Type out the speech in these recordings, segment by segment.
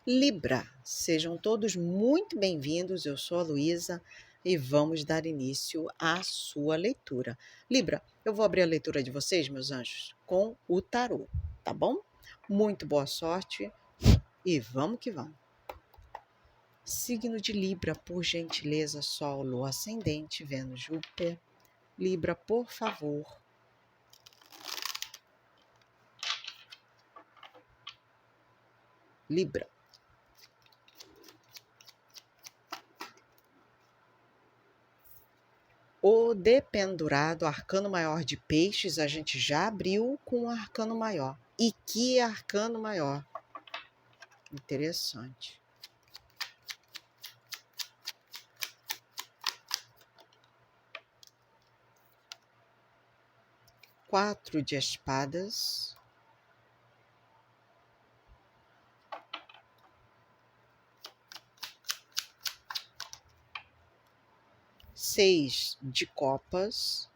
Libra, sejam todos muito bem-vindos. Eu sou a Luísa e vamos dar início à sua leitura. Libra, eu vou abrir a leitura de vocês, meus anjos, com o tarô, tá bom? Muito boa sorte e vamos que vamos. Signo de Libra, por gentileza, Sol, Lua ascendente, Vênus, Júpiter. Libra, por favor. Libra. O dependurado, arcano maior de peixes, a gente já abriu com o arcano maior. E que arcano maior? Interessante. Quatro de espadas. Seis de copas.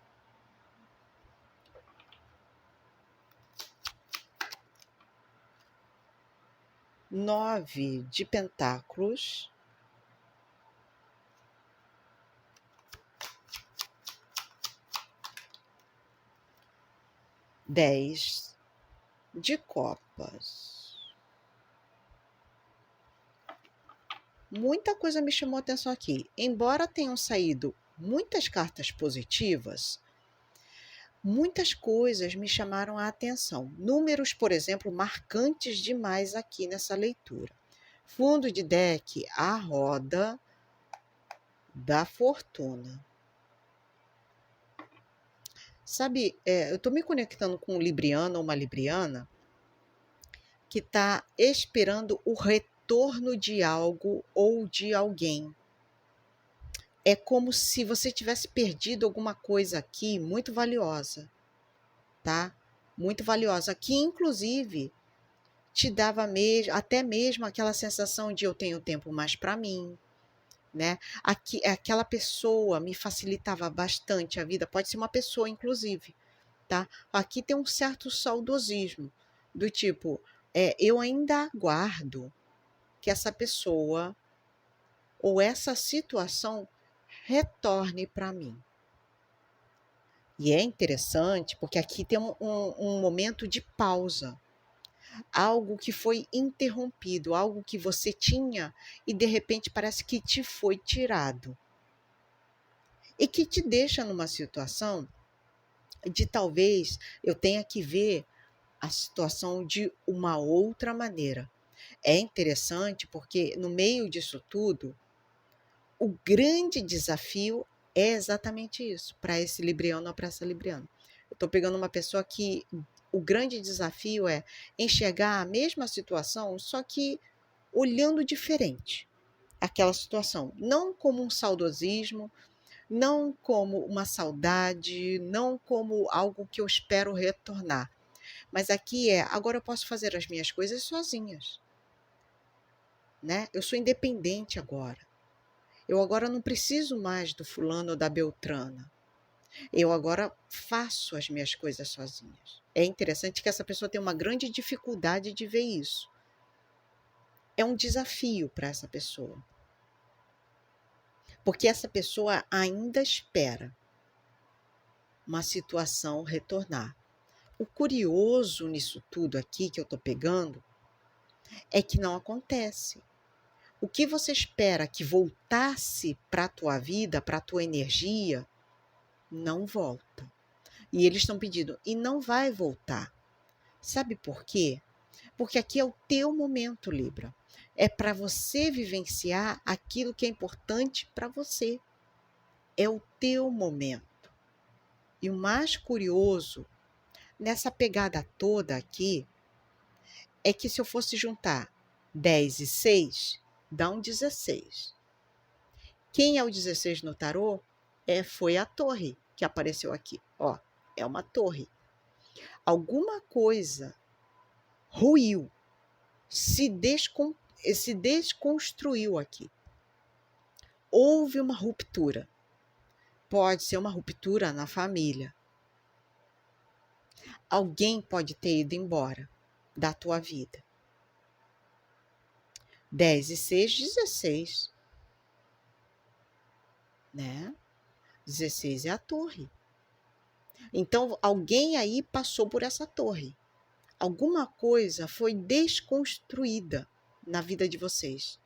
Nove de pentáculos. Dez de copas. Muita coisa me chamou a atenção aqui. Embora tenham saído muitas cartas positivas, muitas coisas me chamaram a atenção. Números, por exemplo, marcantes demais aqui nessa leitura. Fundo de deck, a roda da fortuna. Sabe, eu estou me conectando com um libriano ou uma libriana que está esperando o retorno de algo ou de alguém. É como se você tivesse perdido alguma coisa aqui muito valiosa, tá? Muito valiosa, que inclusive te dava até mesmo aquela sensação de eu tenho tempo mais para mim, né? Aquela pessoa me facilitava bastante a vida, pode ser uma pessoa inclusive, tá? Aqui tem um certo saudosismo, do tipo, eu ainda aguardo que essa pessoa ou essa situação retorne para mim. E é interessante porque aqui tem um momento de pausa, algo que foi interrompido, algo que você tinha e de repente parece que te foi tirado. E que te deixa numa situação de talvez eu tenha que ver a situação de uma outra maneira. É interessante porque no meio disso tudo, o grande desafio é exatamente isso, para esse libriano ou para essa libriana. Eu estou pegando uma pessoa que o grande desafio é enxergar a mesma situação, só que olhando diferente aquela situação. Não como um saudosismo, não como uma saudade, não como algo que eu espero retornar. Mas aqui agora eu posso fazer as minhas coisas sozinhas, né? Eu sou independente agora. Eu agora não preciso mais do fulano ou da beltrana. Eu agora faço as minhas coisas sozinhas. É interessante que essa pessoa tem uma grande dificuldade de ver isso. É um desafio para essa pessoa. Porque essa pessoa ainda espera uma situação retornar. O curioso nisso tudo aqui que eu estou pegando é que não acontece. O que você espera que voltasse para a tua vida, para a tua energia, não volta. E eles estão pedindo, e não vai voltar. Sabe por quê? Porque aqui é o teu momento, Libra. É para você vivenciar aquilo que é importante para você. É o teu momento. E o mais curioso nessa pegada toda aqui é que se eu fosse juntar 10 e 6, dá um 16. Quem é o 16 no tarô? Foi a torre que apareceu aqui. Ó, é uma torre. Alguma coisa ruiu, se desconstruiu aqui. Houve uma ruptura. Pode ser uma ruptura na família. Alguém pode ter ido embora da tua vida. 10 e 6, 16. Né? 16 é a torre. Então, alguém aí passou por essa torre. Alguma coisa foi desconstruída na vida de vocês.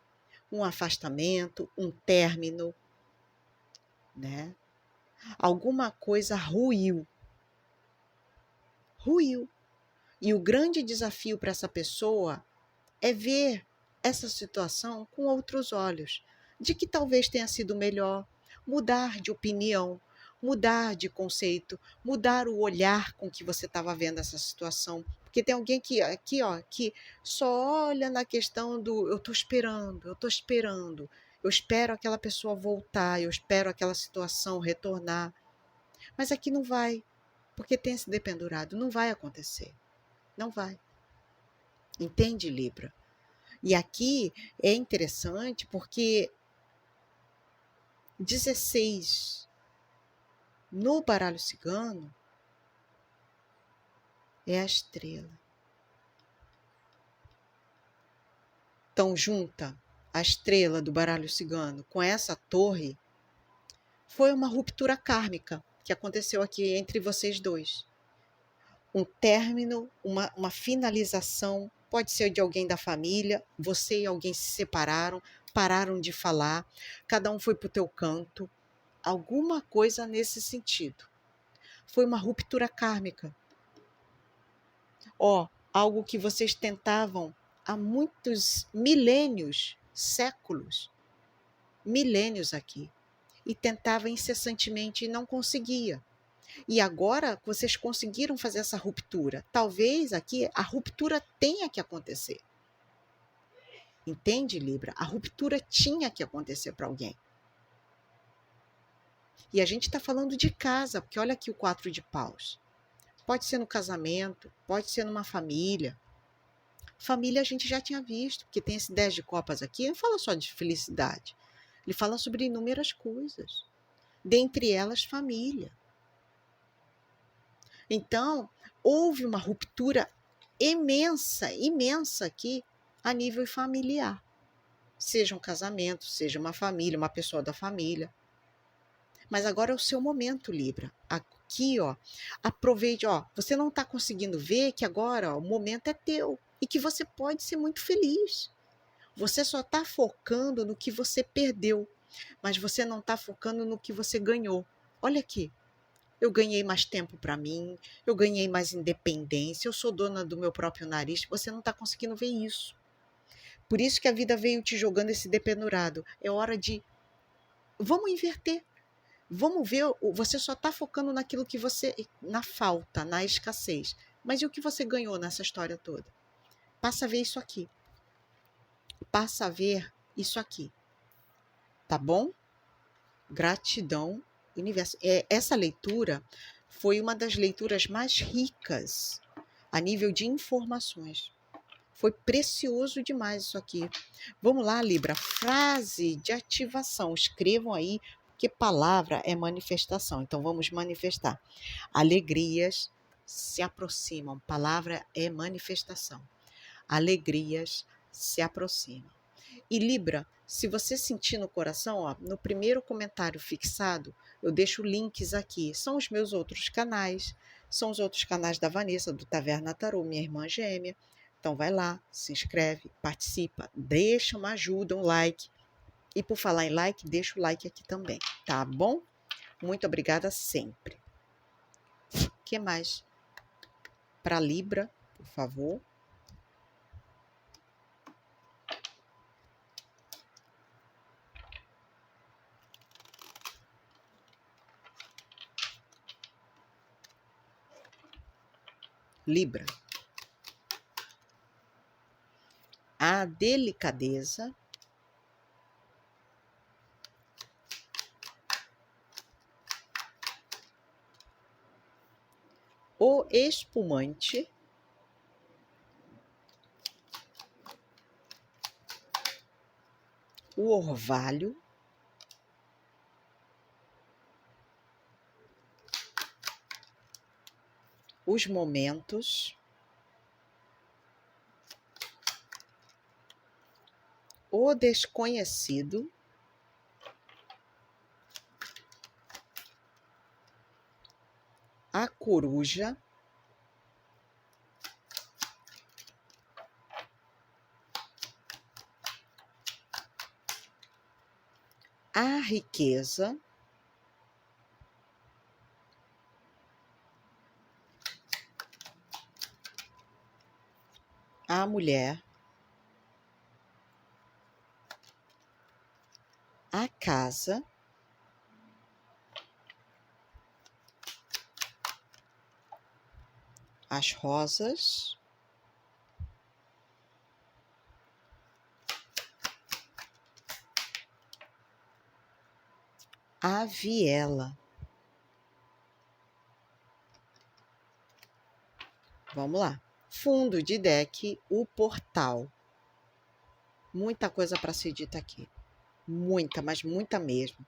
Um afastamento, um término, né? Alguma coisa ruiu. Ruiu. E o grande desafio para essa pessoa é ver essa situação com outros olhos, de que talvez tenha sido melhor, mudar de opinião, mudar de conceito, mudar o olhar com que você estava vendo essa situação. Porque tem alguém que aqui, ó, que só olha na questão do eu estou esperando, eu espero aquela pessoa voltar, eu espero aquela situação retornar. Mas aqui não vai, porque tem esse dependurado, não vai acontecer. Não vai. Entende, Libra? E aqui é interessante porque 16 no baralho cigano é a estrela. Então, junta a estrela do baralho cigano com essa torre, foi uma ruptura kármica que aconteceu aqui entre vocês dois. Um término, uma finalização, pode ser de alguém da família, você e alguém se separaram, pararam de falar, cada um foi para o teu canto, alguma coisa nesse sentido. Foi uma ruptura kármica. Algo que vocês tentavam há muitos milênios, séculos, milênios aqui, e tentava incessantemente e não conseguia. E agora vocês conseguiram fazer essa ruptura. Talvez aqui a ruptura tenha que acontecer. Entende, Libra? A ruptura tinha que acontecer para alguém. E a gente está falando de casa, porque olha aqui o 4 de paus. Pode ser no casamento, pode ser numa família. Família a gente já tinha visto, porque tem esse 10 de copas aqui, não fala só de felicidade. Ele fala sobre inúmeras coisas. Dentre elas, família. Então, houve uma ruptura imensa, imensa aqui a nível familiar. Seja um casamento, seja uma família, uma pessoa da família. Mas agora é o seu momento, Libra. Aqui, aproveite, você não está conseguindo ver que agora, o momento é teu e que você pode ser muito feliz. Você só está focando no que você perdeu, mas você não está focando no que você ganhou. Olha aqui, eu ganhei mais tempo para mim, eu ganhei mais independência, eu sou dona do meu próprio nariz. Você não está conseguindo ver isso. Por isso que a vida veio te jogando esse dependurado. É hora de... Vamos inverter. Vamos ver, você só está focando naquilo que você... na falta, na escassez. Mas e o que você ganhou nessa história toda? Passa a ver isso aqui. Passa a ver isso aqui. Tá bom? Gratidão, universo. Essa leitura foi uma das leituras mais ricas a nível de informações. Foi precioso demais isso aqui. Vamos lá, Libra. Frase de ativação. Escrevam aí, porque palavra é manifestação. Então, vamos manifestar. Alegrias se aproximam. Palavra é manifestação. Alegrias se aproximam. E Libra, se você sentir no coração, no primeiro comentário fixado, eu deixo links aqui. São os meus outros canais. São os outros canais da Vanessa, do Taverna Tarô, minha irmã gêmea. Então vai lá, se inscreve, participa, deixa uma ajuda, um like. E por falar em like, deixa o like aqui também, tá bom? Muito obrigada sempre. O que mais? Para Libra, por favor. Libra. A delicadeza, o espumante, o orvalho, os momentos, o desconhecido, a coruja, a riqueza, a mulher, a casa, as rosas, a viela. Vamos lá. Fundo de deck, o portal. Muita coisa para ser dita aqui. Muita, mas muita mesmo.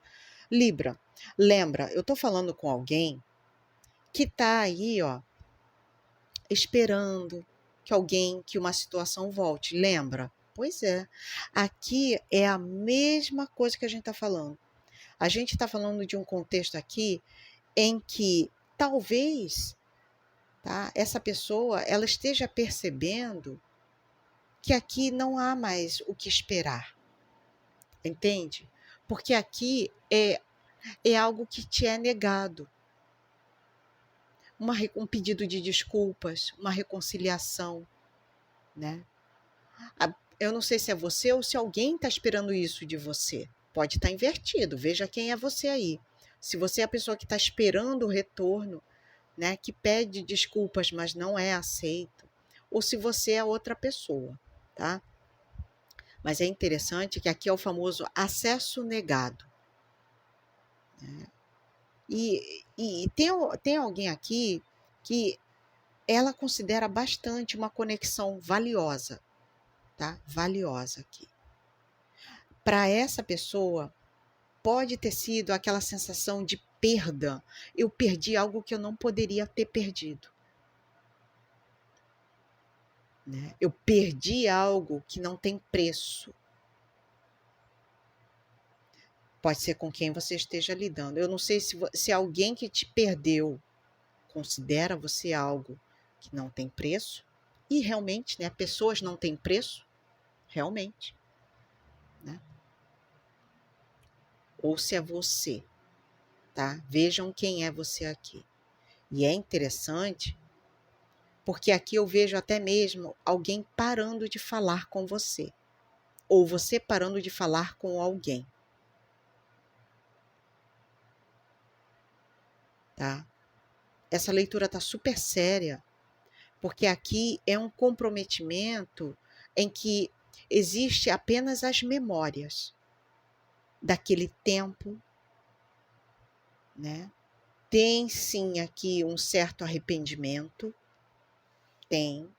Libra, lembra, eu tô falando com alguém que tá aí, ó, esperando que uma situação volte. Lembra? Pois é. Aqui é a mesma coisa que a gente tá falando. A gente tá falando de um contexto aqui em que talvez, tá, essa pessoa ela esteja percebendo que aqui não há mais o que esperar. Entende? Porque aqui é algo que te é negado. Um pedido de desculpas, uma reconciliação, né? Eu não sei se é você ou se alguém está esperando isso de você. Pode estar invertido. Veja quem é você aí. Se você é a pessoa que está esperando o retorno, né, que pede desculpas, mas não é aceito, ou se você é outra pessoa, tá? Mas é interessante que aqui é o famoso acesso negado. Né? E tem alguém aqui que ela considera bastante uma conexão valiosa, tá? Valiosa aqui. Para essa pessoa, pode ter sido aquela sensação de perda. Eu perdi algo que eu não poderia ter perdido. Né? Eu perdi algo que não tem preço. Pode ser com quem você esteja lidando. Eu não sei se alguém que te perdeu considera você algo que não tem preço. E realmente, né? Pessoas não têm preço. Realmente. Né? Ou se é você. Tá? Vejam quem é você aqui. E é interessante porque aqui eu vejo até mesmo alguém parando de falar com você. Ou você parando de falar com alguém. Tá? Essa leitura tá super séria, porque aqui é um comprometimento em que existe apenas as memórias daquele tempo, né? Tem sim aqui um certo arrependimento, tem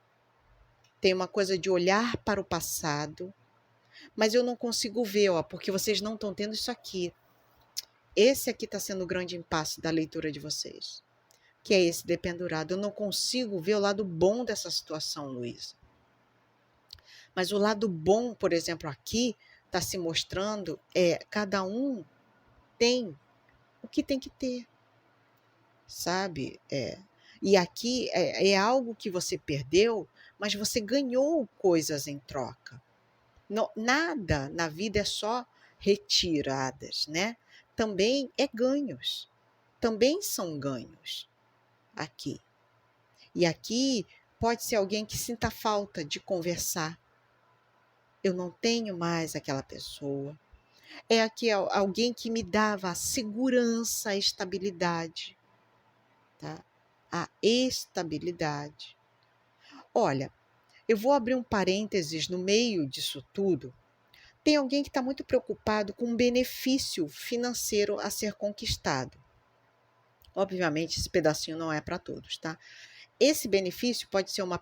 uma coisa de olhar para o passado, mas eu não consigo ver, ó, porque vocês não estão tendo isso aqui. Esse aqui está sendo o grande impasse da leitura de vocês, que é esse dependurado. Eu não consigo ver o lado bom dessa situação, Luísa. Mas o lado bom, por exemplo, aqui está se mostrando cada um tem o que tem que ter, sabe? E aqui é algo que você perdeu, mas você ganhou coisas em troca. Nada na vida é só retiradas, né? Também é ganhos. Também são ganhos aqui. E aqui pode ser alguém que sinta falta de conversar. Eu não tenho mais aquela pessoa. É aqui alguém que me dava a segurança, a estabilidade. Tá? A estabilidade. Olha, eu vou abrir um parênteses no meio disso tudo. Tem alguém que está muito preocupado com um benefício financeiro a ser conquistado. Obviamente, esse pedacinho não é para todos, tá? Esse benefício pode ser uma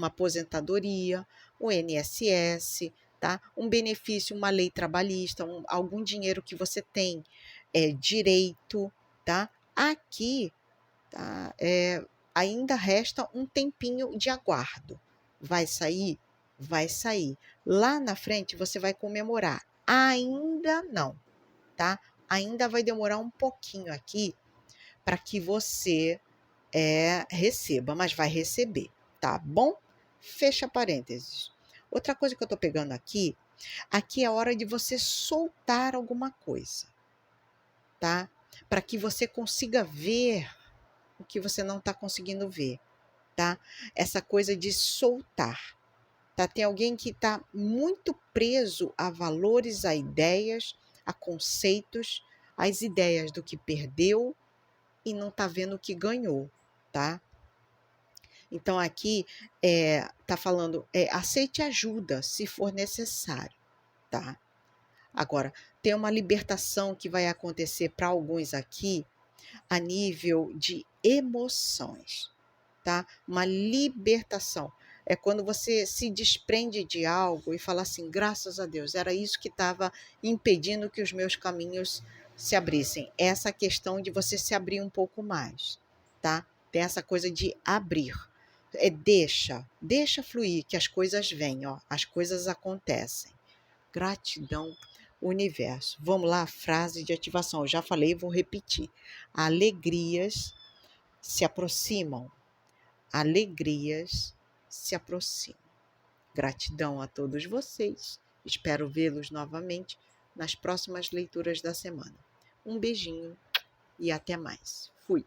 aposentadoria, o INSS, tá? Um benefício, uma lei trabalhista, algum dinheiro que você tem direito, tá? Aqui, tá? Ainda resta um tempinho de aguardo. Vai sair? vai sair. Lá na frente você vai comemorar. Ainda não, tá? Ainda vai demorar um pouquinho aqui para que você receba, mas vai receber, tá bom? Fecha parênteses. Outra coisa que eu tô pegando aqui é a hora de você soltar alguma coisa, tá? Para que você consiga ver o que você não está conseguindo ver, tá? Essa coisa de soltar, tá? Tem alguém que está muito preso a valores, a ideias, a conceitos, às ideias do que perdeu e não está vendo o que ganhou, tá? Então aqui tá falando, aceite ajuda se for necessário, tá? Agora, tem uma libertação que vai acontecer para alguns aqui a nível de emoções, tá? Uma libertação. É quando você se desprende de algo e fala assim, graças a Deus, era isso que estava impedindo que os meus caminhos se abrissem. Essa questão de você se abrir um pouco mais, tá? Tem essa coisa de abrir. Deixa fluir, que as coisas vêm, ó, as coisas acontecem. Gratidão, universo. Vamos lá, frase de ativação. Eu já falei, vou repetir. Alegrias se aproximam. Alegrias se aproximam. Gratidão a todos vocês. Espero vê-los novamente nas próximas leituras da semana. Um beijinho e até mais. Fui.